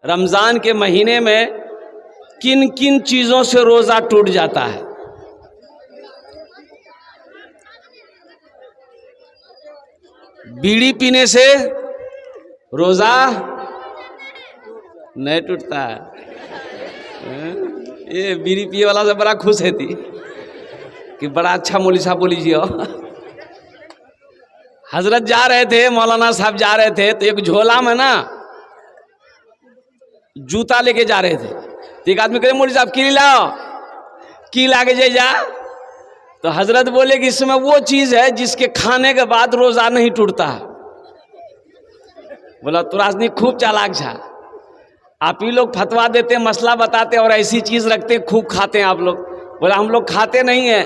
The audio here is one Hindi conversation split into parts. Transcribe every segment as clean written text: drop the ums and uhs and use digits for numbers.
रमजान के महीने में किन किन चीजों से रोजा टूट जाता है? बीड़ी पीने से रोजा नहीं टूटता है। ये बीड़ी पिए वाला से बड़ा खुश है थी कि बड़ा अच्छा मौलवी साहब बोली जी। हजरत जा रहे थे, मौलाना साहब जा रहे थे, तो एक झोला में ना जूता लेके जा रहे थे। तो एक आदमी कहे मौलवी साहब की लाओ, की लाके जे जा। तो हजरत बोले कि इसमें वो चीज है जिसके खाने के बाद रोजा नहीं टूटता। बोला तुराजनी खूब चालाक छा, आप ही लोग फतवा देते, मसला बताते और ऐसी चीज रखते, खूब खाते हैं आप लोग। बोला हम लोग खाते नहीं है,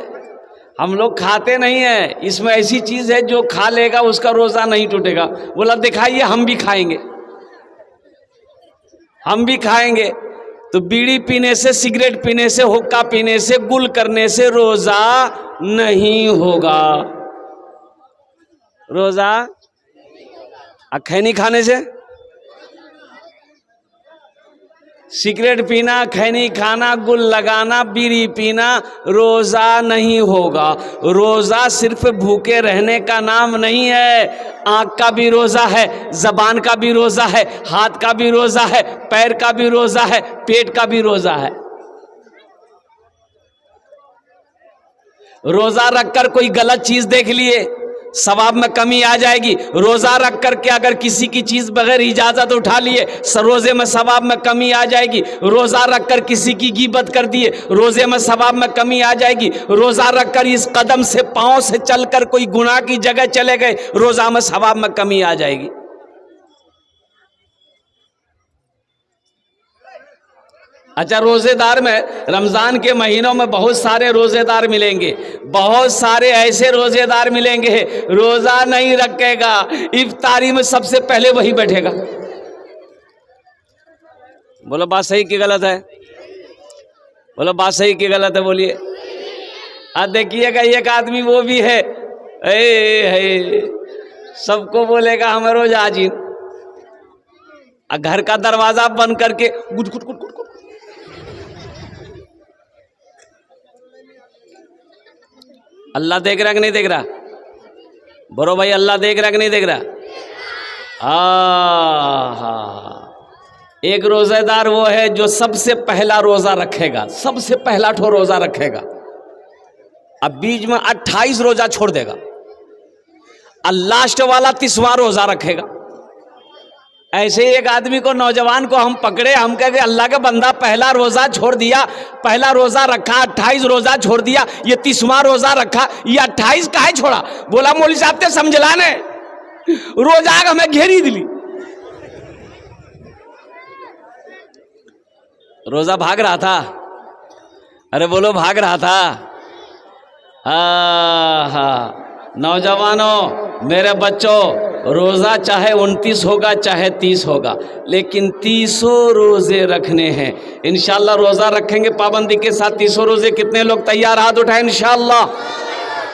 हम लोग खाते नहीं है, इसमें ऐसी चीज है जो खा लेगा उसका रोजा नहीं टूटेगा। बोला दिखाइए, हम भी खाएंगे, हम भी खाएंगे। तो बीड़ी पीने से, सिगरेट पीने से, हुक्का पीने से, गुल करने से रोजा नहीं होगा। रोजा खैनी खाने से, सिगरेट पीना, खैनी खाना, गुल लगाना, बीड़ी पीना, रोजा नहीं होगा। रोजा सिर्फ भूखे रहने का नाम नहीं है। आंख का भी रोजा है, जबान का भी रोजा है, हाथ का भी रोजा है, पैर का भी रोजा है, पेट का भी रोजा है। रोजा रखकर कोई गलत चीज देख लिए, सवाब में कमी आ जाएगी। रोजा रख करके अगर किसी की चीज बगैर इजाजत उठा लिए, रोजे में सवाब में कमी आ जाएगी। रोजा रखकर किसी की गीबत कर दिए, रोजे में सवाब में कमी आ जाएगी। रोजा रखकर इस कदम से, पांव से चलकर कोई गुनाह की जगह चले गए, रोजा में सवाब में कमी आ जाएगी। अच्छा, रोजेदार में रमजान के महीनों में बहुत सारे रोजेदार मिलेंगे, बहुत सारे ऐसे रोजेदार मिलेंगे रोजा नहीं रखेगा, इफ्तारी में सबसे पहले वही बैठेगा। बोलो बात सही कि गलत है? बोलो बात सही कि गलत है? बोलिए। देखिएगा एक आदमी वो भी है, सबको बोलेगा हमें रोजा हाजिर, घर का दरवाजा बंद करके गुट गुट गुट गुट। अल्लाह देख रहा कि नहीं देख रहा? बोलो भाई, अल्लाह देख रहा कि नहीं देख रहा? एक रोजेदार वो है जो सबसे पहला रोजा रखेगा, सबसे पहला ठो रोजा रखेगा, अब बीच में 28 रोजा छोड़ देगा, और लास्ट वाला 30वां रोजा रखेगा। ऐसे ही एक आदमी को, नौजवान को हम पकड़े, हम कहे अल्लाह का बंदा पहला रोजा छोड़ दिया, पहला रोजा रखा, 28 रोजा छोड़ दिया, ये 30वां रोजा रखा, ये 28 काहे छोड़ा? बोला मौलवी साहब ते समझला ने, रोजा हमें घेरी दिली। रोजा भाग रहा था, अरे बोलो भाग रहा था। हाँ नौजवानों, मेरे बच्चों, रोज़ा चाहे 29 होगा चाहे 30 होगा, लेकिन 30 रोज़े रखने हैं। इंशाल्लाह रोज़ा रखेंगे पाबंदी के साथ 30 रोज़े। कितने लोग तैयार? हाथ उठाएं इंशाल्लाह।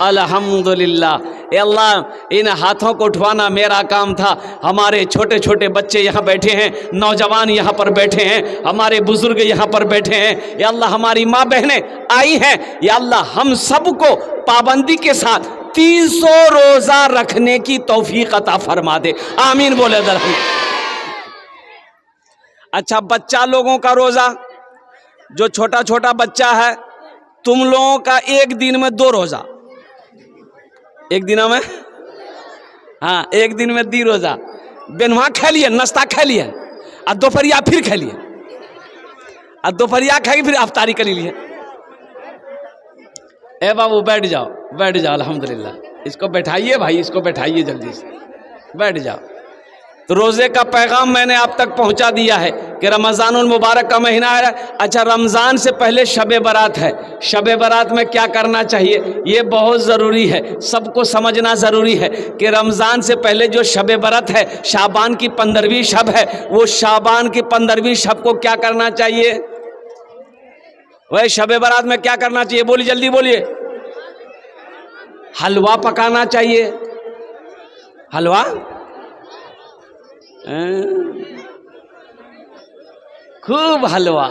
अल्हम्दुलिल्लाह। अल्लाह, इन हाथों को उठवाना मेरा काम था। हमारे छोटे छोटे बच्चे यहाँ बैठे हैं, नौजवान यहाँ पर बैठे हैं, हमारे बुजुर्ग यहाँ पर बैठे हैं, या अल्लाह हमारी माँ बहनें आई हैं, या अल्लाह हम सबको पाबंदी के साथ 300 रोजा रखने की तौफीक अता फरमा दे। आमीन बोले दरअसल। अच्छा, बच्चा लोगों का रोजा, जो छोटा छोटा बच्चा है, तुम लोगों का एक दिन में 2 रोजा, एक दिन में, हाँ एक दिन में 2 रोजा। बेनवा खा लिए, नाश्ता खा लिए, और दोपहरिया फिर खा लिए, और दोपहरिया खाई फिर अफ्तारी कर लिए। ए बाबू बैठ जाओ, बैठ जाओ। अल्हम्दुलिल्लाह। इसको बैठाइए भाई, इसको बैठाइए, जल्दी से बैठ जाओ। तो रोज़े का पैगाम मैंने आप तक पहुंचा दिया है कि रमज़ानुल मुबारक का महीना है। अच्छा, रमज़ान से पहले शब बारात है। शब बारात में क्या करना चाहिए, ये बहुत ज़रूरी है, सबको समझना ज़रूरी है कि रमज़ान से पहले जो शब बारात है, शाबान की 15वीं शब है, वो शाबान की 15वीं शब को क्या करना चाहिए? वह शब बारात में क्या करना चाहिए? बोलिए, जल्दी बोलिए। हलवा पकाना चाहिए। हलवा खूब हलवा।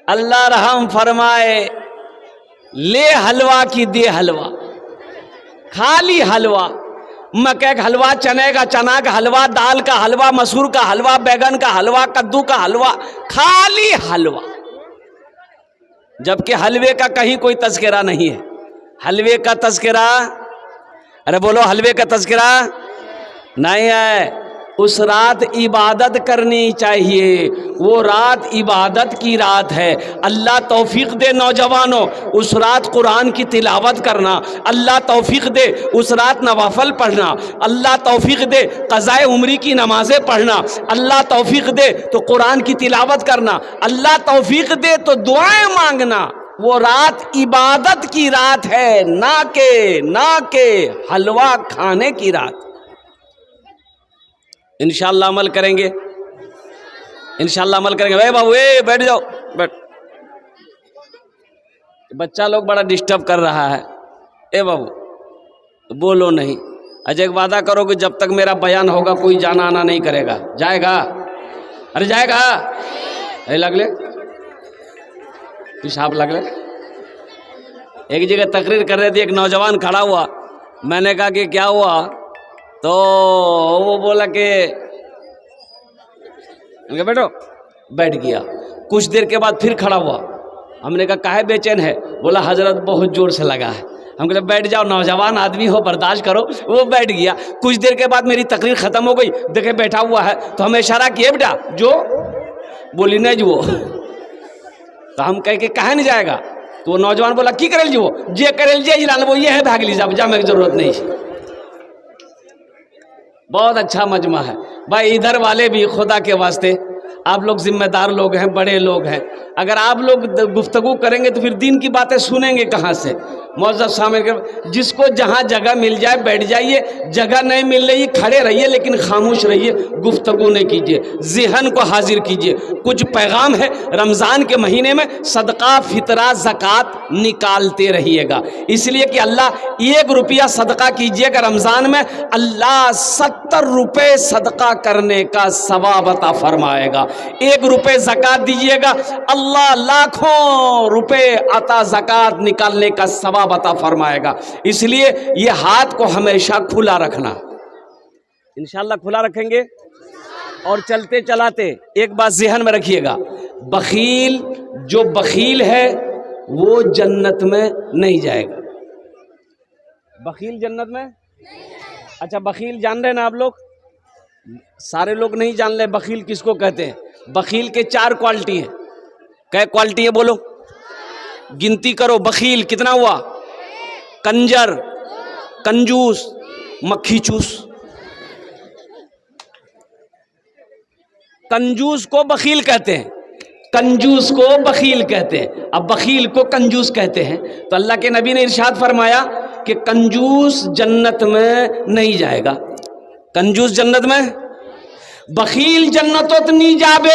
अल्लाह रहम फरमाए, ले हलवा की दे हलवा, खाली हलवा, मक्के का हलवा, चने का चना का हलवा, दाल का हलवा, मसूर का हलवा, बैगन का हलवा, कद्दू का हलवा, खाली हलवा। जबकि हलवे का कहीं कोई तज़किरा नहीं है। हलवे का तज़किरा, अरे बोलो, हलवे का तज़किरा नहीं है। उस रात इबादत करनी चाहिए, वो रात इबादत की रात है। अल्लाह तौफीक दे नौजवानों, उस रात कुरान की तिलावत करना। अल्लाह तौफीक दे उस रात नवाफल पढ़ना। अल्लाह तौफीक दे क़ज़ाए उम्री की नमाज़ें पढ़ना। अल्लाह तौफीक दे तो कुरान की तिलावत करना। अल्लाह तौफीक दे तो दुआएं मांगना। वो रात इबादत की रात है, ना के हलवा खाने की रात। इंशाअल्लाह अमल करेंगे, इंशाअल्लाह अमल करेंगे। भाई बाबू, बैठ जाओ, बैठ। बच्चा लोग बड़ा डिस्टर्ब कर रहा है। ए बाबू बोलो नहीं। अजय एक वादा करो कि जब तक मेरा बयान होगा कोई जाना आना नहीं करेगा। जाएगा? अरे जाएगा? अरे लगले पिशाब लगले। एक जगह तकरीर कर रहे थे, एक नौजवान खड़ा हुआ, मैंने कहा कि क्या हुआ, तो वो बोला कि बैठो, बैठ गया। कुछ देर के बाद फिर खड़ा हुआ, हमने कहा काहे बेचैन है, बोला हजरत बहुत जोर से लगा है। हम कहते बैठ जाओ, नौजवान आदमी हो, बर्दाश्त करो। वो बैठ गया। कुछ देर के बाद मेरी तकरीर खत्म हो गई, देखे बैठा हुआ है, तो हमें इशारा किए, बेटा जो, बोली नहीं जो। तो हम कह के कहा नहीं जाएगा, तो वो नौजवान बोला की करेल जो, जे करेल जे जिला वो ये है, भाग लीजिए, अब जाने की जरूरत नहीं है। बहुत अच्छा मजमा है भाई। इधर वाले भी खुदा के वास्ते, आप लोग जिम्मेदार लोग हैं, बड़े लोग हैं। अगर आप लोग गुफ्तगू करेंगे तो फिर दीन की बातें सुनेंगे कहाँ से। मौजूद सामने जिसको जहाँ जगह मिल जाए बैठ जाइए, जगह नहीं मिल रही खड़े रहिए, लेकिन खामोश रहिए, गुफ्तगू नहीं कीजिए, ज़हन को हाजिर कीजिए। कुछ पैगाम है, रमज़ान के महीने में सदका फितरा ज़कात निकालते रहिएगा, इसलिए कि अल्लाह 1 रुपया सदका कीजिएगा रमज़ान में, अल्लाह 70 रुपये सदका करने का सवाब अता फरमाएगा। 1 रुपये ज़कात दीजिएगा, अल्लाह लाखों रुपए अता ज़कात निकालने का सवाब अता फरमाएगा। इसलिए ये हाथ को हमेशा खुला रखना, इंशाअल्लाह खुला रखेंगे। और चलते चलाते एक बात ज़हन में रखिएगा, बखील जो बखील है वो जन्नत में नहीं जाएगा। बखील जन्नत में, अच्छा बखील जान रहे हैं ना आप लोग? सारे लोग नहीं जान रहे बखील किसको कहते हैं। बखील के 4 क्वालिटी हैं। क्या क्वालिटी है बोलो, गिनती करो। बखील कितना हुआ? कंजर, कंजूस, मक्खी चूस। कंजूस को बखील कहते हैं, कंजूस को बखील कहते हैं। अब बखील को कंजूस कहते हैं, तो अल्लाह के नबी ने इरशाद फरमाया कि कंजूस जन्नत में नहीं जाएगा। कंजूस जन्नत में, बखील जन्नतोत नहीं जाबे।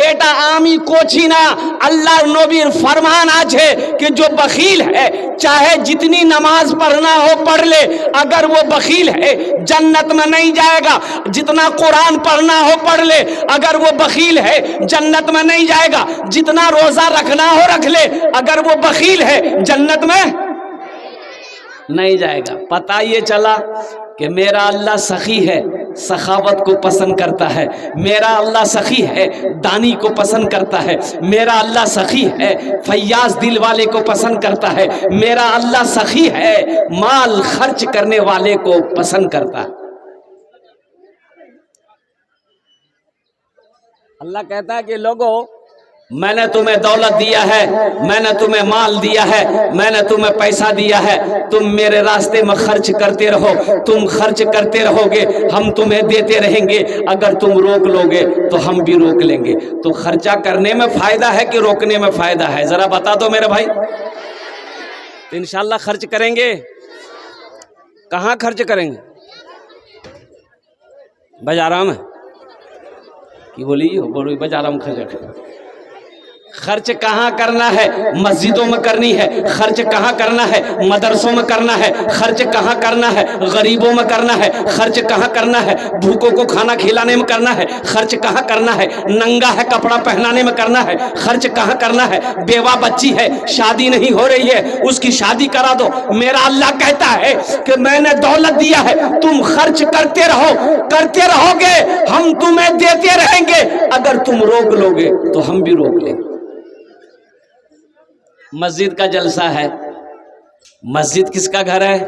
एटा आमी कोची ना, अल्लाह नबीर फरमान आछे कि जो बखील है चाहे जितनी नमाज पढ़ना हो पढ़ ले, अगर वो बखील है जन्नत में नहीं जाएगा। जितना कुरान पढ़ना हो पढ़ ले, अगर वो बखील है जन्नत में नहीं जाएगा। जितना रोजा रखना हो रख ले, अगर वो बखील है जन्नत में नहीं जाएगा। पता ये चला कि मेरा अल्लाह सखी है, सखावत को पसंद करता है। मेरा अल्लाह सखी है, दानी को पसंद करता है। मेरा अल्लाह सखी है, फैयाज दिल वाले को पसंद करता है। मेरा अल्लाह सखी है, माल खर्च करने वाले को पसंद करता है। अल्लाह कहता है कि लोगों, मैंने तुम्हें दौलत दिया है, मैंने तुम्हें माल दिया है, मैंने तुम्हें पैसा दिया है, तुम मेरे रास्ते में खर्च करते रहो। तुम खर्च करते रहोगे, हम तुम्हें देते रहेंगे। अगर तुम रोक लोगे तो हम भी रोक लेंगे। तो खर्चा करने में फायदा है कि रोकने में फायदा है, जरा बता दो मेरे भाई। तो इंशाल्लाह खर्च करेंगे। कहाँ खर्च करेंगे? बाजारा में की बोली, बोलो बाजारा में खर्च खर्च कहाँ करना है? मस्जिदों में करनी है। खर्च कहाँ करना है? मदरसों में करना है। खर्च कहाँ करना है? गरीबों में करना है। खर्च कहाँ करना है? भूखों को खाना खिलाने में करना है। खर्च कहाँ करना है? नंगा है कपड़ा पहनाने में करना है। खर्च कहाँ करना है? बेवा बच्ची है, शादी नहीं हो रही है, उसकी शादी करा दो। मेरा अल्लाह कहता है कि मैंने दौलत दिया है, तुम खर्च करते रहो, करते रहोगे, हम तुम्हें देते रहेंगे। अगर तुम रोक लोगे तो हम भी रोक लेंगे। मस्जिद का जलसा है। मस्जिद किसका घर है?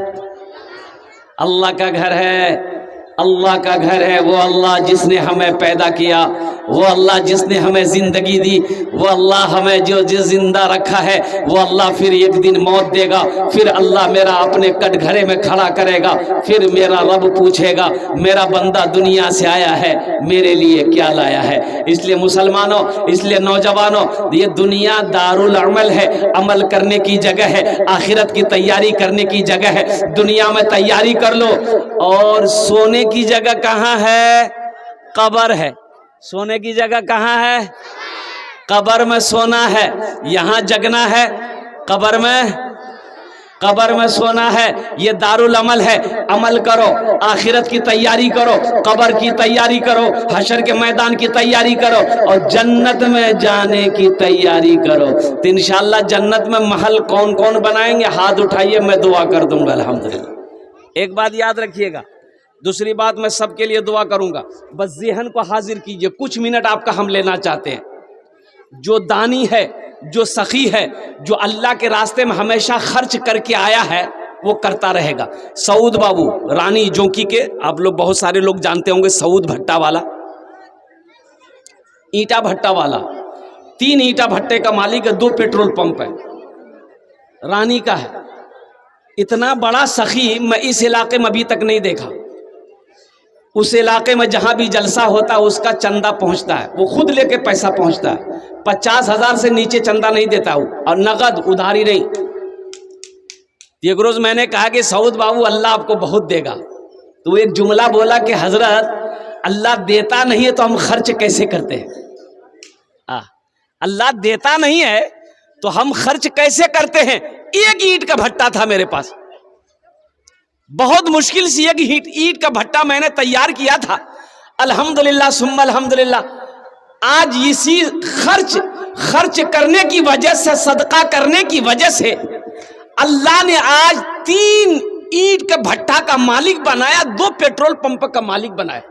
अल्लाह का घर है। अल्लाह का घर है। वो अल्लाह जिसने हमें पैदा किया, वो अल्लाह जिसने हमें जिंदगी दी, वो अल्लाह हमें जो जिंदा रखा है, वो अल्लाह फिर एक दिन मौत देगा। फिर अल्लाह मेरा अपने कटघरे में खड़ा करेगा। फिर मेरा रब पूछेगा, मेरा बंदा दुनिया से आया है, मेरे लिए क्या लाया है? इसलिए मुसलमानों, इसलिए नौजवानों, ये दुनिया दारुल अमल है, अमल करने की जगह है, आखिरत की तैयारी करने की जगह है। दुनिया में तैयारी कर लो। और सोने की जगह कहाँ है? कब्र है। सोने की जगह कहाँ है? कब्र में सोना है। यहाँ जगना है, कब्र में सोना है। ये दारुल अमल है। अमल करो, आखिरत की तैयारी करो, कब्र की तैयारी करो, हशर के मैदान की तैयारी करो और जन्नत में जाने की तैयारी करो। तो इंशाअल्लाह जन्नत में महल कौन कौन बनाएंगे? हाथ उठाइए, मैं दुआ कर दूंगा अल्हम्दुलिल्लाह। एक बात याद रखिएगा, दूसरी बात मैं सबके लिए दुआ करूंगा। बस ज़हन को हाजिर कीजिए, कुछ मिनट आपका हम लेना चाहते हैं। जो दानी है, जो सखी है, जो अल्लाह के रास्ते में हमेशा खर्च करके आया है, वो करता रहेगा। सऊद बाबू रानी जोंकी के, आप लोग बहुत सारे लोग जानते होंगे, सऊद भट्टा वाला, ईंटा भट्टा वाला, 3 ईंटा भट्टे का मालिक है, 2 पेट्रोल पंप है, रानी का है। इतना बड़ा सखी मैं इस इलाके में अभी तक नहीं देखा। उस इलाके में जहां भी जलसा होता है उसका चंदा पहुंचता है, वो खुद लेके पैसा पहुंचता है। 50,000 से नीचे चंदा नहीं देता हूं, और नगद, उधारी नहीं। एक रोज मैंने कहा कि सऊद बाबू अल्लाह आपको बहुत देगा, तो एक जुमला बोला कि हजरत अल्लाह देता नहीं है तो हम खर्च कैसे करते हैं? अल्लाह देता नहीं है तो हम खर्च कैसे करते हैं? एक ईंट का भट्टा था मेरे पास, बहुत मुश्किल से एक ईंट का भट्टा मैंने तैयार किया था। अल्हम्दुलिल्लाह सुम्मा अल्हम्दुलिल्लाह। आज इसी खर्च करने की वजह से, सदका करने की वजह से अल्लाह ने आज 3 ईंट के भट्टा का मालिक बनाया, 2 पेट्रोल पंप का मालिक बनाया।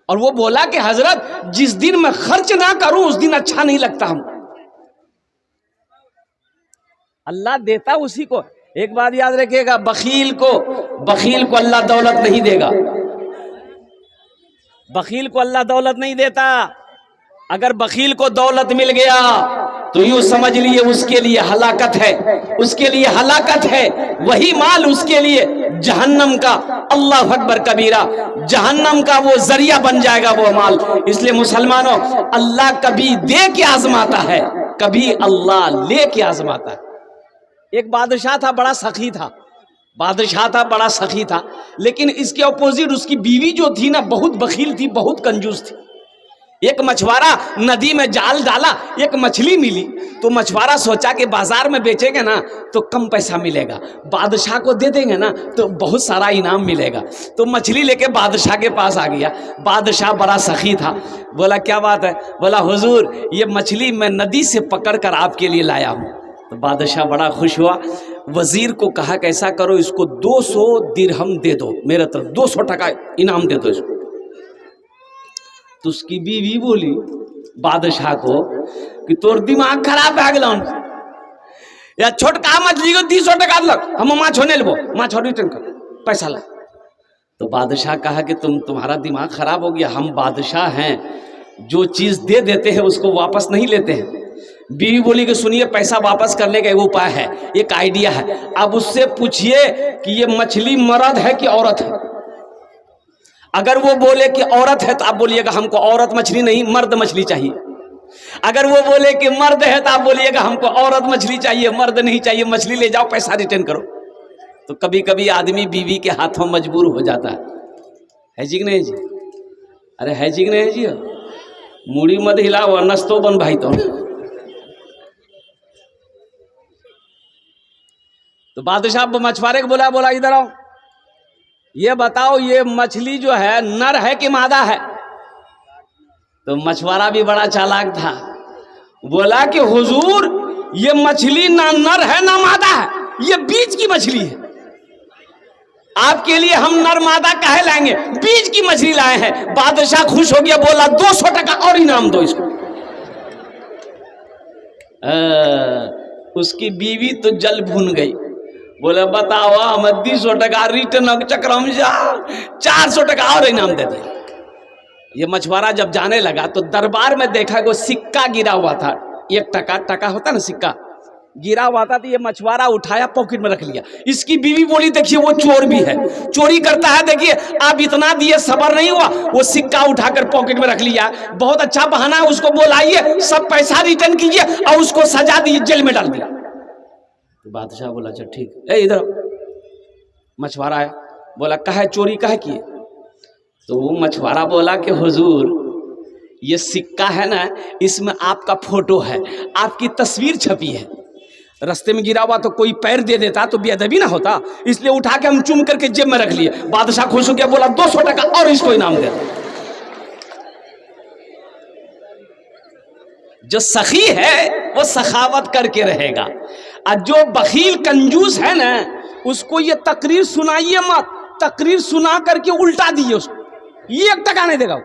और वो बोला कि हजरत जिस दिन मैं खर्च ना करूं उस दिन अच्छा नहीं लगता हमको। अल्लाह देता उसी को। एक बात याद रखिएगा, बखील को अल्लाह दौलत नहीं देगा। बखील को अल्लाह दौलत नहीं देता। अगर बखील को दौलत मिल गया तो यूं समझ लिए उसके लिए हलाकत है, उसके लिए हलाकत है। वही माल उसके लिए जहन्नम का, अल्लाह अकबर कबीरा, जहन्नम का वो जरिया बन जाएगा वो माल। इसलिए मुसलमानों, अल्लाह कभी दे के आजमाता है, कभी अल्लाह ले के आजमाता है। एक बादशाह था, बड़ा सखी था, बादशाह था, बड़ा सखी था, लेकिन इसके अपोजिट उसकी बीवी जो थी ना, बहुत बखील थी, बहुत कंजूस थी। एक मछुआरा नदी में जाल डाला, एक मछली मिली, तो मछुआरा सोचा कि बाजार में बेचेंगे ना तो कम पैसा मिलेगा, बादशाह को दे देंगे ना तो बहुत सारा इनाम मिलेगा। तो मछली लेके बादशाह के पास आ गया। बादशाह बड़ा सखी था, बोला क्या बात है? बोला हुजूर ये मछली मैं नदी से पकड़ कर आपके लिए लाया हूँ। तो बादशाह बड़ा खुश हुआ, वजीर को कहा कि ऐसा करो, इसको 200 दिरहम दे दो, मेरे तरफ 200 टका इनाम दे दो इसको। तो उसकी बीवी बोली बादशाह को कि तोर दिमाग खराब है गलन, या छोटका मछली को 200 टका लग, हम माछ होने लेबो, माछ रिटर्न कर, पैसा ला। तो बादशाह कहा कि तुम्हारा दिमाग खराब हो गया, हम बादशाह हैं, जो चीज दे देते हैं उसको वापस नहीं लेते हैं। बीवी बोली कि सुनिए, पैसा वापस करने का एक उपाय है, एक आइडिया है। अब उससे पूछिए कि ये मछली मर्द है कि औरत है। अगर वो बोले कि औरत है तो आप बोलिएगा हमको औरत मछली नहीं, मर्द मछली चाहिए। अगर वो बोले कि मर्द है तो आप बोलिएगा हमको औरत मछली चाहिए, मर्द नहीं चाहिए, मछली ले जाओ, पैसा रिटर्न करो। तो कभी कभी आदमी बीवी के हाथों मजबूर हो जाता है जी कि नहीं जी? अरे है जी कि नहीं जी? मूड़ी मत हिलाओ, नस्तो बन भाई तो तो बादशाह मछुआरे को बोला, बोला इधर आओ, ये बताओ ये मछली जो है नर है कि मादा है? तो मछुआरा भी बड़ा चालाक था, बोला कि हुजूर ये मछली ना नर है ना मादा है, ये बीच की मछली है। आपके लिए हम नर मादा काहे लाएंगे, बीच की मछली लाए हैं। बादशाह खुश हो गया, बोला 200 टका और इनाम दो इसको। उसकी बीवी तो जल भून गई, बोले बताओ हम 200 टका रिटर्न चक्र में जा 400 टका और इनाम दे दे। ये मछुआरा जब जाने लगा तो दरबार में देखा वो सिक्का गिरा हुआ था, 1 टका, टका होता ना सिक्का, गिरा हुआ था। तो ये मछुआरा उठाया पॉकेट में रख लिया। इसकी बीवी बोली देखिए वो चोर भी है, चोरी करता है, देखिए आप इतना दिए सबर नहीं हुआ, वो सिक्का उठाकर पॉकेट में रख लिया। बहुत अच्छा बहाना है, उसको बोलाइए सब पैसा रिटर्न कीजिए और उसको सजा दिए, जेल में डाल दिया। तो बादशाह बोला अच्छा ठीक, इधर मछुआरा है, बोला कहे चोरी कहे किए? तो वो मछुआरा बोला कि हुजूर ये सिक्का है ना, इसमें आपका फोटो है, आपकी तस्वीर छपी है। रास्ते में गिरा हुआ तो कोई पैर दे देता तो बेअदबी ना होता, इसलिए उठा के हम चुम करके जेब में रख लिए। बादशाह खुश हो गया, बोला 200 टका और इसको इनाम दे। जो सखी है वो सखावत करके रहेगा, और जो बखील कंजूस है ना उसको ये तकरीर सुनाइए मत, तकरीर सुना करके उल्टा दिए उसको, 1 टका नहीं देगा।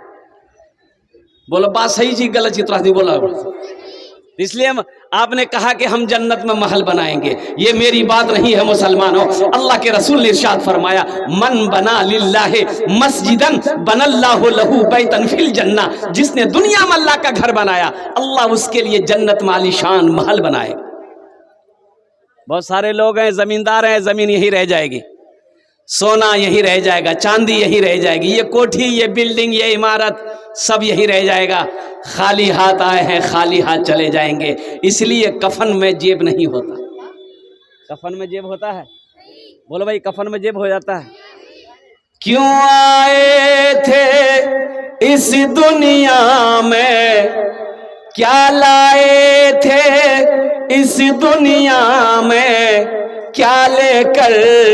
बोलो बात सही चीज गलत चीज तो बोला। इसलिए आपने कहा कि हम जन्नत में महल बनाएंगे, ये मेरी बात नहीं है मुसलमानों। अल्लाह के रसूल ने इरशाद फरमाया मन बना लिल्लाहि मस्जिदन बनल्लाहु लहू बैतन फिल जन्ना, जिसने दुनिया में अल्लाह का घर बनाया अल्लाह उसके लिए जन्नत में आलीशान महल बनाएगा। बहुत सारे लोग हैं जमींदार हैं, जमीन यही रह जाएगी, सोना यही रह जाएगा, चांदी यही रह जाएगी, ये कोठी ये बिल्डिंग ये इमारत सब यही रह जाएगा। खाली हाथ आए हैं खाली हाथ चले जाएंगे। इसलिए कफन में जेब नहीं होता। कफन में जेब होता है? बोलो भाई कफन में जेब हो जाता है। क्यों आए थे इस दुनिया में, क्या लाए थे इस दुनिया में, क्या लेकर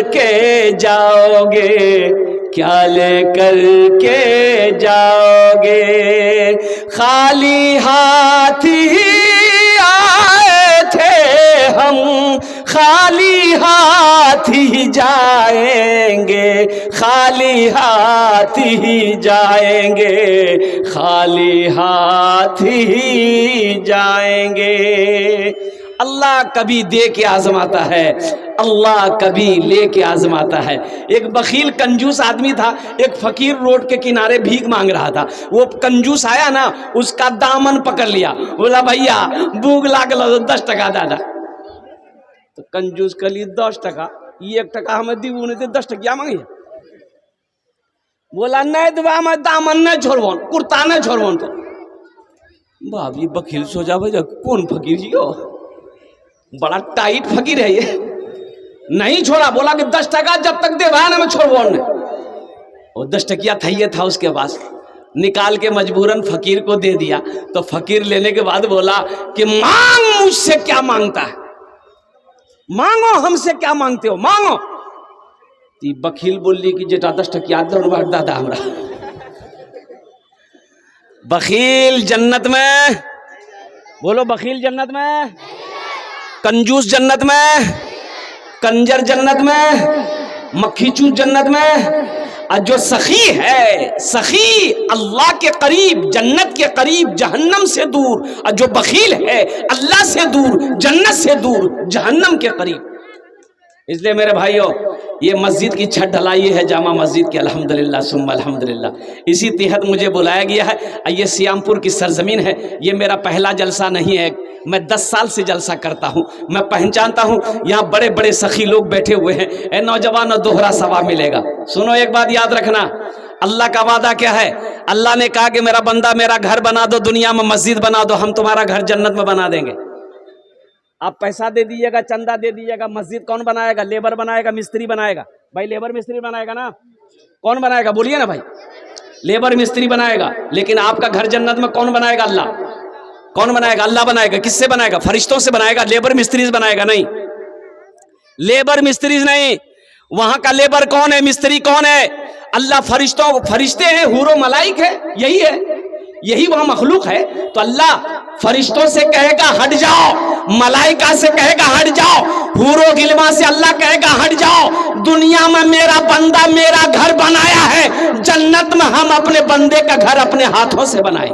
के जाओगे, क्या लेकर के जाओगे। खाली हाथ ही आए थे हम, खाली हाथ ही जाएंगे, खाली हाथ ही जाएंगे, खाली हाथ ही जाएंगे। अल्लाह कभी दे के आजमाता है, अल्लाह कभी ले के आजमाता है। एक बखील कंजूस आदमी था, एक फकीर रोड के किनारे भीख मांग रहा था। वो कंजूस आया ना, उसका दामन पकड़ लिया, बोला भैया भूख लागल 10 टका दादा। तो कंजूस के लिए 10 टका, 1 टका हमें दी, उन्हें 10 टकिया मांगी। बोला नहीं दुआ मैं दामन नहीं छोड़वन, कुर्ता नहीं छोड़वन। तो भाभी बखील सोचा भाई कौन फकीर जी हो, बड़ा टाइट फकीर है ये, नहीं छोड़ा। बोला कि 10 टका जब तक दे भाई ना मैं छोड़वा नहीं। वो 10 टकिया था ये था उसके पास, निकाल के मजबूरन फकीर को दे दिया। तो फकीर लेने के बाद बोला कि मांग मुझसे क्या मांगता है, मांगो हमसे क्या मांगते हो मांगो। तो बखील बोली कि जेटा 10 टकिया दादा हमरा। बखील जन्नत में, बोलो बखील जन्नत में, कंजूस जन्नत में, कंजर जन्नत में, मक्खी चूस जन्नत में। और जो सखी है, सखी अल्लाह के करीब, जन्नत के करीब, जहन्नम से दूर। और जो बखील है अल्लाह से दूर, जन्नत से दूर, जहन्नम के करीब। इसलिए मेरे भाइयों ये मस्जिद की छत ढलाई है जामा मस्जिद की, अल्हम्दुलिल्लाह सुम्मा अल्हम्दुलिल्लाह। इसी तहत मुझे बुलाया गया है। ये सियामपुर की सरजमीन है, ये मेरा पहला जलसा नहीं है, मैं 10 साल से जलसा करता हूँ। मैं पहचानता हूँ यहाँ बड़े बड़े सखी लोग बैठे हुए हैं। ए नौजवानों दोहरा सवाब मिलेगा। सुनो एक बात याद रखना, अल्लाह का वादा क्या है? अल्लाह ने कहा कि मेरा बंदा मेरा घर बना दो, दुनिया में मस्जिद बना दो, हम तुम्हारा घर जन्नत में बना देंगे। आप पैसा दे दीजिएगा, चंदा दे दीजिएगा, मस्जिद कौन बनाएगा? लेबर बनाएगा, मिस्त्री बनाएगा। भाई लेबर मिस्त्री बनाएगा ना, कौन बनाएगा बोलिए ना भाई? लेबर मिस्त्री बनाएगा। लेकिन आपका घर जन्नत में कौन बनाएगा? अल्लाह। कौन बनाएगा? अल्लाह बनाएगा। किससे बनाएगा? फरिश्तों से बनाएगा, लेबर मिस्त्री से बनाएगा नहीं। लेबर मिस्त्री नहीं। वहां का लेबर कौन है, मिस्त्री कौन है? अल्लाह फरिश्ते हैं, हूरो मलाइक है, यही है, यही वहां मखलूक है। तो अल्लाह फरिश्तों से कहेगा हट जाओ, मलाइका से कहेगा हट जाओ, हूरो गिलमा से अल्लाह कहेगा हट जाओ। दुनिया में मेरा बंदा मेरा घर बनाया है, जन्नत में हम अपने बंदे का घर अपने हाथों से बनाए।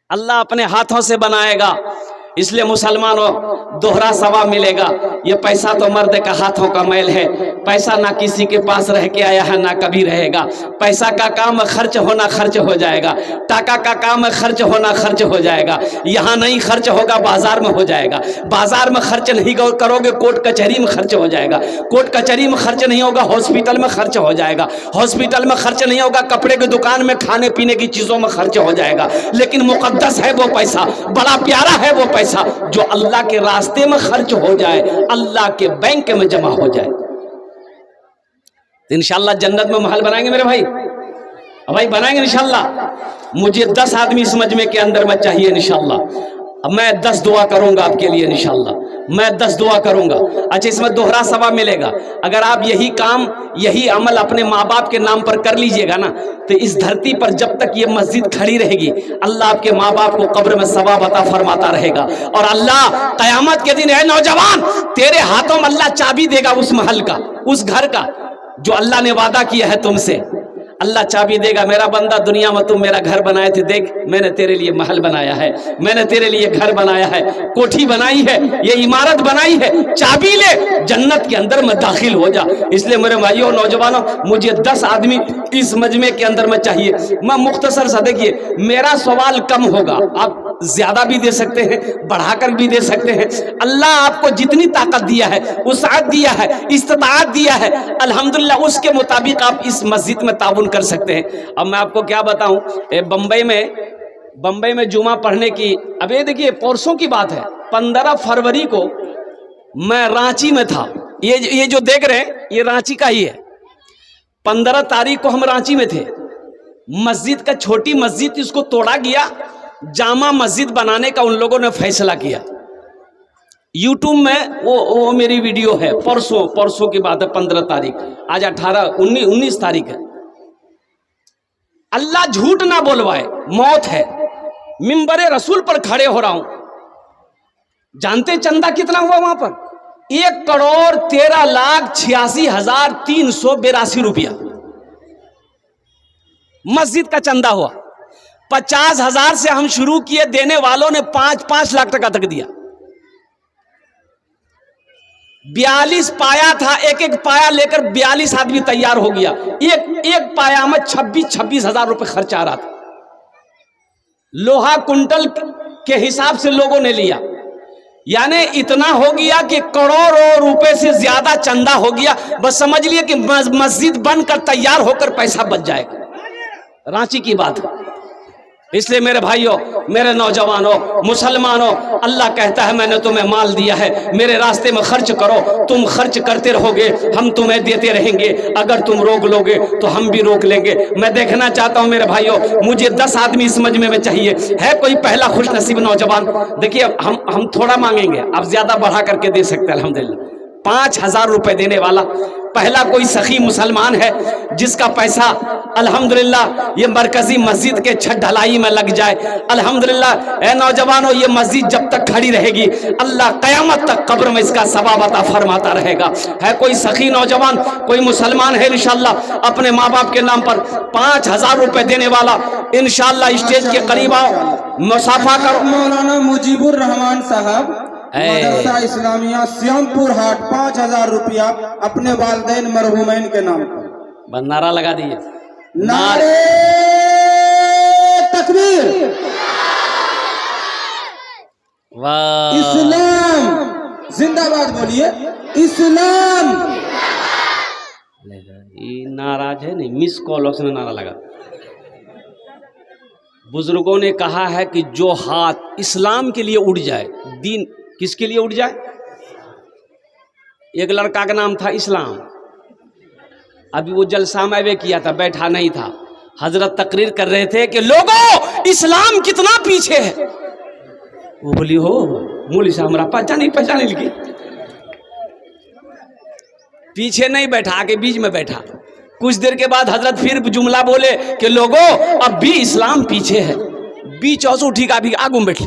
अल्लाह अपने हाथों से बनाएगा। इसलिए मुसलमानों दोहरा सवाब मिलेगा। ये पैसा तो मर्द का हाथों का मैल है। पैसा ना किसी के पास रह के आया है, ना कभी रहेगा। पैसा का काम खर्च होना खर्च हो जाएगा, टाका का काम खर्च होना खर्च हो जाएगा। यहाँ नहीं खर्च होगा, बाजार में हो जाएगा। बाजार में खर्च नहीं करोगे, कोर्ट कचहरी में खर्च हो जाएगा। कोर्ट कचहरी में खर्च नहीं होगा, हॉस्पिटल में खर्च हो जाएगा। हॉस्पिटल में खर्च नहीं होगा, कपड़े की दुकान में, खाने पीने की चीजों में खर्च हो जाएगा। लेकिन मुकद्दस है वो पैसा, बड़ा प्यारा है वो पैसा जो अल्लाह के रास्ते में खर्च हो जाए, अल्लाह के बैंक में जमा हो जाए, तो इंशाअल्लाह जन्नत में महल बनाएंगे मेरे भाई। भाई बनाएंगे इंशाअल्लाह। मुझे 10 आदमी इस मजमे के अंदर में चाहिए इंशाअल्लाह। अब मैं 10 दुआ करूंगा आपके लिए इंशाअल्लाह, मैं 10 दुआ करूंगा। अच्छा, इसमें दोहरा सवाब मिलेगा। अगर आप यही काम, यही अमल अपने माँ बाप के नाम पर कर लीजिएगा ना, तो इस धरती पर जब तक ये मस्जिद खड़ी रहेगी, अल्लाह आपके माँ बाप को कब्र में सवाब अता फरमाता रहेगा। और अल्लाह कयामत के दिन, है नौजवान, तेरे हाथों में अल्लाह चाबी देगा उस महल का, उस घर का जो अल्लाह ने वादा किया है तुमसे। अल्लाह चाबी देगा, मेरा बंदा दुनिया में तुम मेरा घर बनाए थे, देख मैंने तेरे लिए महल बनाया है, मैंने तेरे लिए घर बनाया है, कोठी बनाई है, ये इमारत बनाई है, चाबी ले, जन्नत के अंदर में दाखिल हो जा। इसलिए मेरे भाइयों नौजवानों, मुझे 10 आदमी इस मजमे के अंदर में चाहिए। मैं मुख्तसर सा, देखिए मेरा सवाल कम होगा, आप ज्यादा भी दे सकते हैं, बढ़ाकर भी दे सकते हैं। अल्लाह आपको जितनी ताकत दिया है, वसाअत दिया है, इस्तिताअत दिया है, अल्हम्दुलिल्लाह उसके मुताबिक आप इस मस्जिद में ताउन कर सकते हैं। अब मैं आपको क्या बताऊं, बंबई में जुमा पढ़ने की, अब ये देखिए परसों की बात है, 15 फरवरी को मैं रांची में था। ये जो देख रहे हैं ये रांची का ही है। 15 तारीख को हम रांची में थे। मस्जिद का, छोटी मस्जिद इसको तोड़ा गया, जामा मस्जिद बनाने का उन लोगों ने फैसला किया। यूट्यूब में वो मेरी वीडियो है, परसों की बात है, 15 तारीख, आज 19 तारीख है। अल्लाह झूठ ना बोलवाए, मौत है, मिंबरे रसूल पर खड़े हो रहा हूं। जानते चंदा कितना हुआ वहां पर? 1,13,86,382 रुपया मस्जिद का चंदा हुआ। 50,000 से हम शुरू किए, देने वालों ने 5-5 लाख टका तक दिया। 42 पाया था, एक पाया लेकर 42 आदमी तैयार हो गया। एक पाया में 26 हजार रुपए खर्च आ रहा था। लोहा कुंटल के हिसाब से लोगों ने लिया, यानी इतना हो गया कि करोड़ों रुपए से ज्यादा चंदा हो गया। बस समझ लिए कि मस्जिद बनकर तैयार होकर पैसा बच जाएगा। रांची की बात है। इसलिए मेरे भाइयों, मेरे नौजवानों, मुसलमानों, अल्लाह कहता है मैंने तुम्हें माल दिया है, मेरे रास्ते में खर्च करो। तुम खर्च करते रहोगे, हम तुम्हें देते रहेंगे। अगर तुम रोक लोगे तो हम भी रोक लेंगे। मैं देखना चाहता हूं मेरे भाइयों, मुझे 10 आदमी इस मजमे में चाहिए। है कोई पहला खुश नसीब नौजवान? देखिए हम थोड़ा मांगेंगे, आप ज्यादा बढ़ा करके दे सकते हैं। अल्हम्दुलिल्लाह 5,000 रुपए देने वाला पहला कोई सखी मुसलमान है जिसका पैसा अल्हम्दुलिल्लाह ये मरकजी मस्जिद के छत ढलाई में लग जाए। अल्हम्दुलिल्लाह ए नौजवानों, ये मस्जिद जब तक खड़ी रहेगी, अल्लाह कयामत तक कब्र में इसका सवाब अता फरमाता रहेगा। है कोई सखी नौजवान, कोई मुसलमान है इंशाअल्लाह अपने माँ बाप के नाम पर 5,000 रुपए देने वाला? इंशाअल्लाह स्टेज के करीब आओ, मुसाफा करो। मौलाना मुजीबुर रहमान साहब, मदरसा इस्लामिया श्यामपुर हाट, 5,000 रुपया अपने वालिदैन मरहूमैन के नाम पर। नारा लगा दिए, नारे तकबीर, वाह, इस्लाम जिंदाबाद, बोलिए इस्लाम। ये नाराज है नहीं, मिस कॉल उसने नारा लगा। बुजुर्गों ने कहा है कि जो हाथ इस्लाम के लिए उड़ जाए, दीन किसके लिए उड़ जाए? एक लड़का का नाम था इस्लाम, अभी वो जलसा में वे किया था, बैठा नहीं था। हजरत तकरीर कर रहे थे कि लोगों इस्लाम कितना पीछे है। वो बोली हो मूली साहब हमारा पहचान लिखी। पीछे नहीं बैठा, आगे बीच में बैठा। कुछ देर के बाद हजरत फिर जुमला बोले कि लोगों अब भी इस्लाम पीछे है। बीच औसू ठीक अभी आगू में बैठे।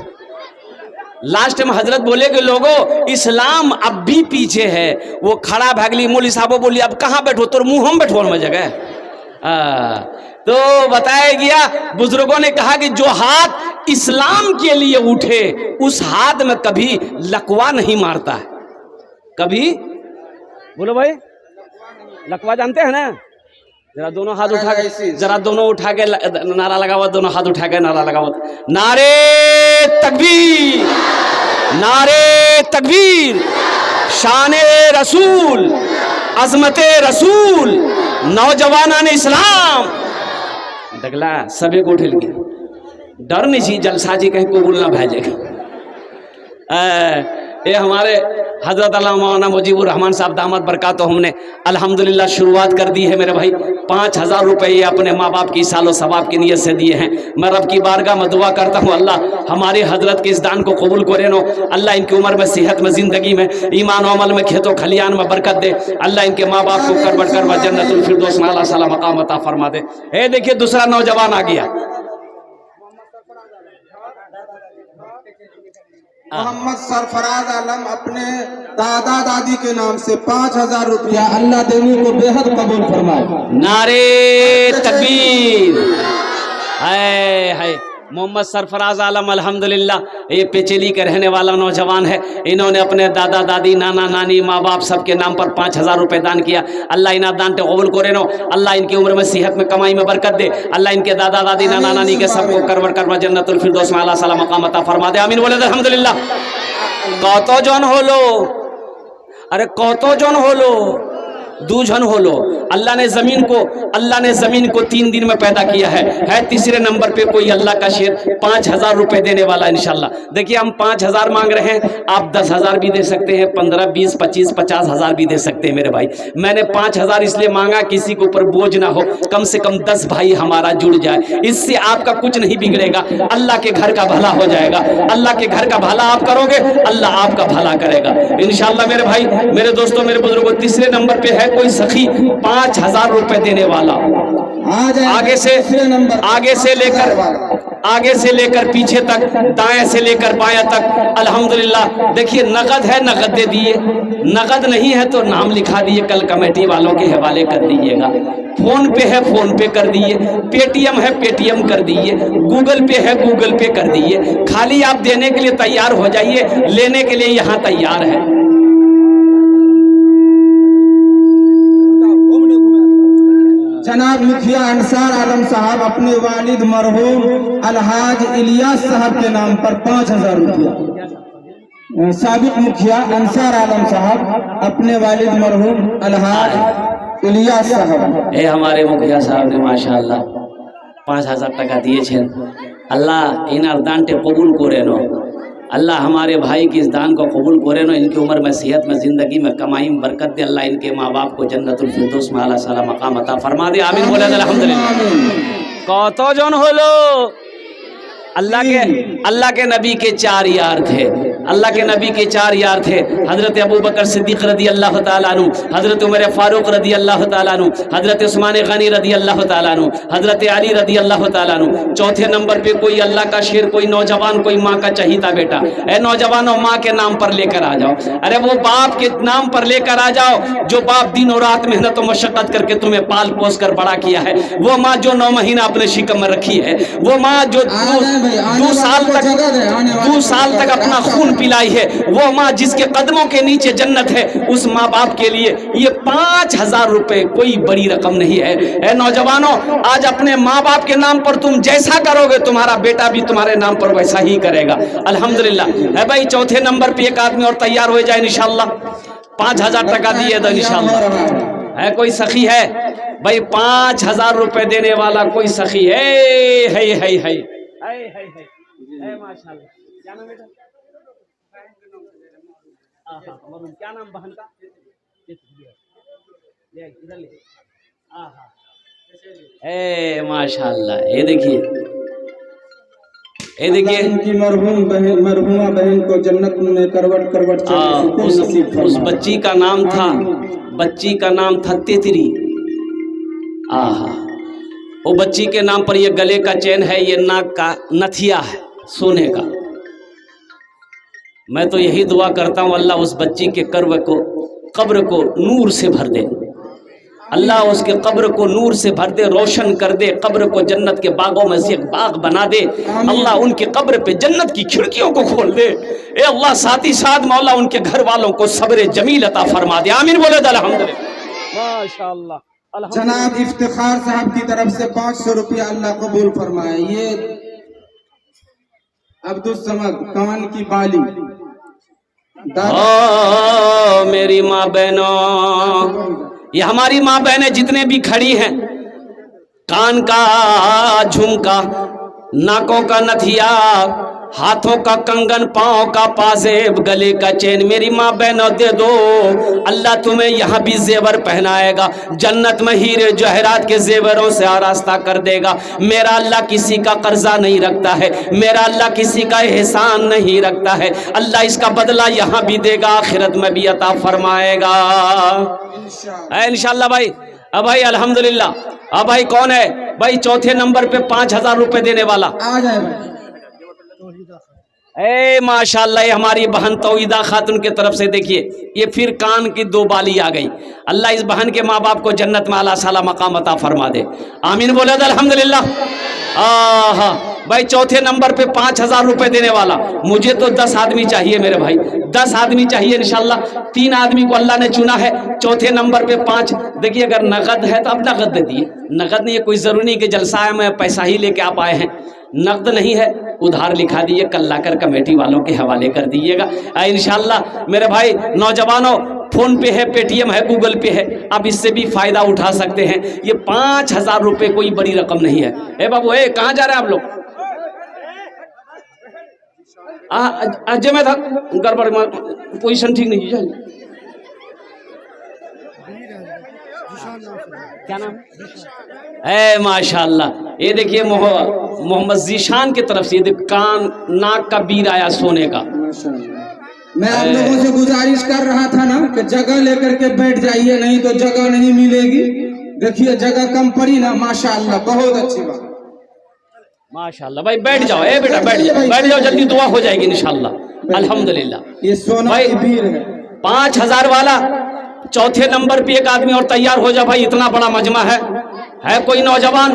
लास्ट में हजरत बोले कि लोगों इस्लाम अब भी पीछे है। वो खड़ा भागली, मौलवी साहब बोली अब कहाँ बैठो, तो मुंह हम बैठो में जगह। तो बताया गया, बुजुर्गों ने कहा कि जो हाथ इस्लाम के लिए उठे उस हाथ में कभी लकवा नहीं मारता है। कभी बोलो भाई, लकवा जानते हैं ना? जरा दोनों हाथ उठा के, जरा दोनों उठा के नारा लगाओ, दोनों हाथ उठा के नारा लगाओ। नारे तकबीर, नारे तकबीर, शाने रसूल, अजमते रसूल, नौजवानान इस्लाम। दगला सभी को उठल गया, डर नहीं छी जलसाजी कहीं कबूल ना भेजेगा। ये हमारे हजरत अल्लाह मौलाना मुजीबुर रहमान साहब दामद बरकात, तो हमने अल्हम्दुलिल्लाह शुरुआत कर दी है मेरे भाई। 5,000 रुपये ये अपने माँ बाप की सालो सवाब की नीयत से दिए हैं। मैं रब की बारगाह में दुआ करता हूँ अल्लाह हमारे हजरत के इस दान को कबूल करे नो। अल्लाह इनकी उम्र में, सेहत में, ज़िंदगी में, ईमान और अमल में, खेतों खलियान में बरकत दे। अल्लाह इनके माँ बाप को कर बढ़ कर जन्नतुल फिरदौस में आला साला मकाम अता फरमा दे। ये देखिए दूसरा नौजवान आ गया, मोहम्मद सरफराज आलम अपने दादा दादी के नाम से 5,000 रुपया अल्लाह देने को बेहद कबूल फरमाए। नारे तकबीर। हाय हाय, मोहम्मद सरफराज आलम अल्हम्दुलिल्लाह ये पेचेली के रहने वाला नौजवान है। इन्होंने अपने दादा दादी, नाना नानी, माँ बाप सबके नाम पर 5,000 रुपये दान किया। अल्लाह इन्हें दान के कबूल करे नो। अल्लाह इनकी उम्र में, सेहत में, कमाई में बरकत दे। अल्लाह इनके दादा दादी, नाना नानी के सबको करवर करवा जन्नतुल फिरदौस में आला साला मकाम अता फरमा दे। आमीन बोले अल्हम्दुलिल्लाह। कतो जन होलो, अरे कतो जन होलो, 2 जन होलो। अल्लाह ने जमीन को 3 दिन में पैदा किया है। तीसरे नंबर पे कोई अल्लाह का शेर 5,000 रुपए देने वाला इंशाल्लाह। देखिए हम 5,000 मांग रहे हैं, आप 10,000 भी दे सकते हैं, 15, 20, 25, 50,000 भी दे सकते हैं मेरे भाई। मैंने 5,000 इसलिए मांगा किसी के ऊपर बोझ ना हो, कम से कम 10 भाई हमारा जुड़ जाए। इससे आपका कुछ नहीं बिगड़ेगा, अल्लाह के घर का भला हो जाएगा। अल्लाह के घर का भला आप करोगे, अल्लाह आपका भला करेगा इंशाल्लाह मेरे भाई, मेरे दोस्तों, मेरे बुजुर्गों। तीसरे नंबर पे है कोई सखी 5,000 रुपए देने वाला। आगे से लेकर पीछे तक, दाएं से लेकर बाएं तक अल्हम्दुलिल्लाह। देखिए नगद है, नगद दे दिए, नगद नहीं है तो नाम लिखा दिए, कल कमेटी वालों के हवाले कर दीजिएगा। फोन पे है, फोन पे कर दिए, पेटीएम है, पेटीएम कर दिए, गूगल पे है, गूगल पे कर दिए। खाली आप देने के लिए तैयार हो जाइए, लेने के लिए यहाँ तैयार है। जनाब मुखिया अंसार आलम साहब अपने वालिद मरहूम अलहाज इलियास साहब के नाम पर 5,000 रुपया। साबिक मुखिया अंसार आलम साहब अपने वालिद मरहूम अलहाज इलियास साहब, ये हमारे मुखिया साहब ने माशाअल्लाह 5,000 टका दिए छे। अल्लाह इनार दान टे कबूल करे नो। अल्लाह हमारे भाई की इस दान को कबूल करे नो। इनकी उम्र में, सेहत में, ज़िंदगी में, कमाई में बरकत दे। अल्लाह इनके माँ बाप को जन्नतुल फिरदौस में आला साला मकाम अता फरमा दे। आमीन बोले अल्हम्दुलिल्लाह। कतो जन होलो, अल्लाह के नबी के 4 यार थे। अल्लाह के नबी के 4 यार थे। हजरत अबू बकर सिद्दीक रदी अल्लाह ताला अन्हु, हजरत उमर फारूक रदी अल्लाह ताला अन्हु, हजरत उस्मान गनी रदी अल्लाह ताला अन्हु, हजरत अली रदी अल्लाह ताला अन्हु। चौथे नंबर पे कोई अल्लाह का शेर, कोई नौजवान, कोई माँ का चहीता बेटा। ए नौजवानों, माँ के नाम पर लेकर आ जाओ। अरे वो बाप के नाम पर लेकर आ जाओ जो बाप दिन और रात मेहनत और मशक्कत करके तुम्हें पाल पोस कर बड़ा किया है। वो माँ जो 9 महीना अपने शिकम में रखी है। वो माँ जो 2 साल तक अपना खून पिलाई है। वो माँ जिसके कदमों के नीचे जन्नत है। उस माँ बाप के लिए ये 5,000 रुपए कोई बड़ी रकम नहीं है। ए नौजवानों, आज अपने माँ बाप के नाम पर तुम जैसा करोगे, तुम्हारा बेटा भी तुम्हारे नाम पर वैसा ही करेगा अल्हम्दुलिल्लाह। है भाई, चौथे नंबर पे एक आदमी और तैयार हो जाए इंशाल्लाह। 5,000 टका दिए तो इंशाल्लाह। है कोई सखी है भाई 5,000 रुपए देने वाला? कोई सखी है? माशाल्लाह। क्या नाम बेटा? क्या नाम बहन का? इधर ले। माशाल्लाह। ये देखिए ये देखिए उनकी मरहुमा बहन को जन्नत में करवट करवट उस बच्ची का नाम था, बच्ची का नाम था तितली। आहा, वो बच्ची के नाम पर ये गले का चैन है, ये नाक का नथिया है सोने का। मैं तो यही दुआ करता हूँ अल्लाह उस बच्ची के कब्र को नूर से भर दे, अल्लाह उसके कब्र को नूर से भर दे, रोशन कर दे, कब्र को जन्नत के बागों में से एक बाग बना दे। अल्लाह उनके कब्र पे जन्नत की खिड़कियों को खोल दे। ए अल्लाह साथ ही साथ मौला उनके घर वालों को सब्र जमील अता फरमा दे। आमीन बोले अल्हम्दुलिल्लाह माशाअल्लाह। जनाब इफ्तिखार साहब की तरफ से 500 रुपया अल्लाह कबूल फरमाए। ये अब्दुल समद कान की बाली। ओ मेरी माँ बहनों, ये हमारी माँ बहनें जितने भी खड़ी हैं, कान का झुमका, नाकों का नथिया, हाथों का कंगन, पाँव का पाजेब, गले का चेन, मेरी माँ बहनों दे दो। अल्लाह तुम्हें यहाँ भी जेवर पहनाएगा, जन्नत में हीरे जहरात के जेवरों से आरास्ता कर देगा। मेरा अल्लाह किसी का कर्जा नहीं रखता है, मेरा अल्लाह किसी का एहसान नहीं रखता है। अल्लाह इसका बदला यहाँ भी देगा, आखिरत में भी अता फरमाएगा इंशाअल्लाह। भाई अब भाई अल्हम्दुलिल्लाह। अब भाई कौन है भाई चौथे नंबर पे 5000 रुपए देने वाला? आ जाए भाई। ए माशाल्लाह, ये हमारी बहन तौहीदा खातून की तरफ से देखिए, ये फिर कान की 2 बाली आ गई। अल्लाह इस बहन के माँ बाप को जन्नत में आला साला मकाम अता फरमा दे। आमीन बोले अल्हम्दुलिल्लाह। आहा भाई चौथे नंबर पे 5000 रुपए देने वाला। मुझे तो 10 आदमी चाहिए मेरे भाई, 10 आदमी चाहिए इंशाल्लाह। 3 आदमी को अल्लाह ने चुना है, चौथे नंबर पे 5। देखिए अगर नगद है तो अब नगद दे दिए, नगद नहीं है, कोई जरूरी नहीं कि जलसा में पैसा ही लेके आप आए हैं। नकद नहीं है, उधार लिखा दिए, कल लाकर कमेटी वालों के हवाले कर दीजिएगा इंशाल्लाह। मेरे भाई नौजवानों, फोन पे है, पेटीएम है, गूगल पे है, आप इससे भी फायदा उठा सकते हैं। ये 5000 रुपए कोई बड़ी रकम नहीं है। ए बाबू, ए कहाँ जा रहे हैं आप लोग? अजय में था गड़बड़, पोजीशन ठीक नहीं है। क्या नाम है? माशाल्लाह, ये देखिए मोहम्मद जीशान की तरफ से ये कान नाक का बीर आया सोने का। मैं आप लोगों से गुजारिश कर रहा था ना कि जगह लेकर के बैठ जाइए, नहीं तो जगह नहीं मिलेगी। देखिए जगह कम पड़ी ना, माशाल्लाह बहुत अच्छी बात। माशाल्लाह भाई बैठ जाओ, ए बेटा बैठ जाओ, जल्दी दुआ हो जाएगी इंशाल्लाह अल्हम्दुलिल्लाह। ये सोना भाई की बीर है। 5000 वाला चौथे नंबर पे एक आदमी और तैयार हो जा भाई, इतना बड़ा मजमा है कोई नौजवान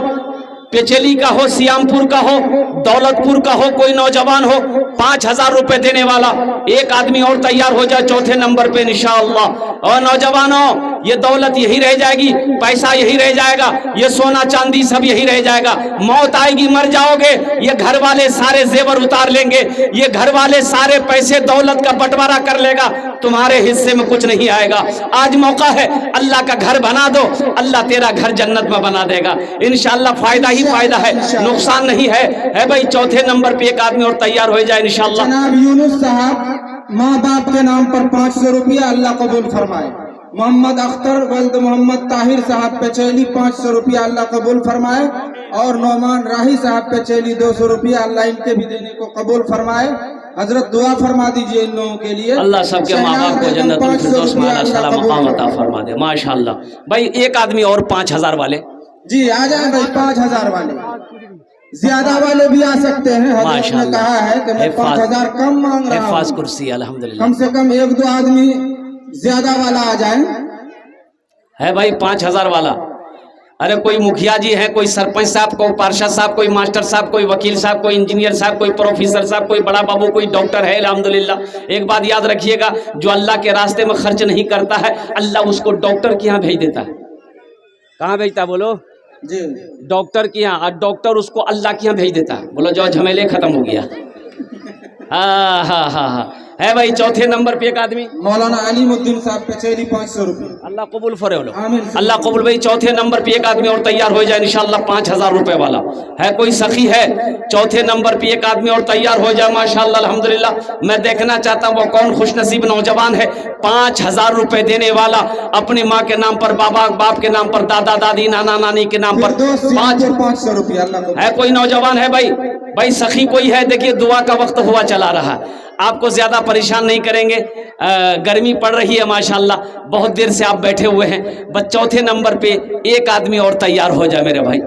पेचेली का हो, सियामपुर का हो, दौलतपुर का हो, कोई नौजवान हो, 5000 रुपए देने वाला एक आदमी और तैयार हो जाए चौथे नंबर पे इंशाअल्लाह। और नौजवानों, ये दौलत यही रह जाएगी, पैसा यही रह जाएगा, ये सोना चांदी सब यही रह जाएगा। मौत आएगी, मर जाओगे, ये घर वाले सारे जेवर उतार लेंगे, ये घर वाले सारे पैसे दौलत का बंटवारा कर लेगा, तुम्हारे हिस्से में कुछ नहीं आएगा। आज मौका है, अल्लाह का घर बना दो, अल्लाह तेरा घर जन्नत में बना देगा इंशाअल्लाह। फायदा ही फायदा है, नुकसान नहीं है भाई। चौथे नंबर पे एक आदमी और तैयार हो जाए इंशाअल्लाह। जनाब यूनुस साहब माँ बाप के नाम पर 500 रुपया अल्लाह कबूल फरमाए। मोहम्मद अख्तर वल्द मोहम्मद ताहिर साहब पेचेली 500 रुपया अल्लाह कबूल फरमाए। और नौमान राही साहब पेचेली 200 रुपया अल्लाह इनके भी देने को कबूल फरमाए। हजरत दुआ फरमा दीजिए इन लोगों के लिए, अल्लाह सबके माँ बाप को जन्नतुल फिरदौस में आला साला मकाम अता फरमा दे माशाअल्लाह। भाई एक आदमी और 5000 वाले जी आ जाए भाई, 5000 वाले, ज्यादा वाले भी आ सकते हैं। हजरत ने कहा है कि मैं 5000 कम मांग रहा हूँ, कुर्सी अल्हम्दुलिल्लाह, कम से कम 1-2 आदमी ज्यादा वाला आ जाए। है भाई 5000 वाला। अरे कोई मुखिया जी है, कोई सरपंच साहब, कोई पार्षद साहब, कोई मास्टर साहब, कोई वकील साहब, कोई इंजीनियर साहब, कोई प्रोफेसर साहब, कोई बड़ा बाबू, कोई डॉक्टर है अल्हम्दुलिल्लाह। एक बात याद रखिएगा, जो अल्लाह के रास्ते में खर्च नहीं करता है, अल्लाह उसको डॉक्टर के यहाँ भेज देता है। कहाँ भेजता है बोलो? जी डॉक्टर के यहाँ, और डॉक्टर उसको अल्लाह के यहाँ भेज देता है। बोलो जाओ झमेले खत्म हो गया। हाँ हाँ हाँ हाँ, है भाई चौथे नंबर पे एक आदमी, मौलाना अलीमुद्दीन साहब कचेरी 500 रुपये। अल्लाह कबूल फरे लो, आमीन। अल्लाह कबूल। भाई चौथे नंबर पे एक आदमी और तैयार हो जाए इंशाल्लाह 5000 रुपए वाला है। कोई सखी है चौथे नंबर पे एक आदमी और तैयार हो जाए माशाल्लाह अल्हम्दुलिल्लाह। मैं देखना चाहता हूँ वो कौन खुशनसीब नौजवान है 5000 रुपए देने वाला, अपनी माँ के नाम पर, बाप के नाम पर, दादा दादी नाना नानी के नाम पर 500 रुपये। अल्लाह को है। कोई नौजवान है भाई, भाई सखी कोई है? देखिए दुआ का वक्त हुआ चला रहा, आपको ज्यादा परेशान नहीं करेंगे। गर्मी पड़ रही है माशाल्लाह, बहुत देर से आप बैठे हुए हैं। बस चौथे नंबर पे एक आदमी और तैयार हो जाए मेरे भाई।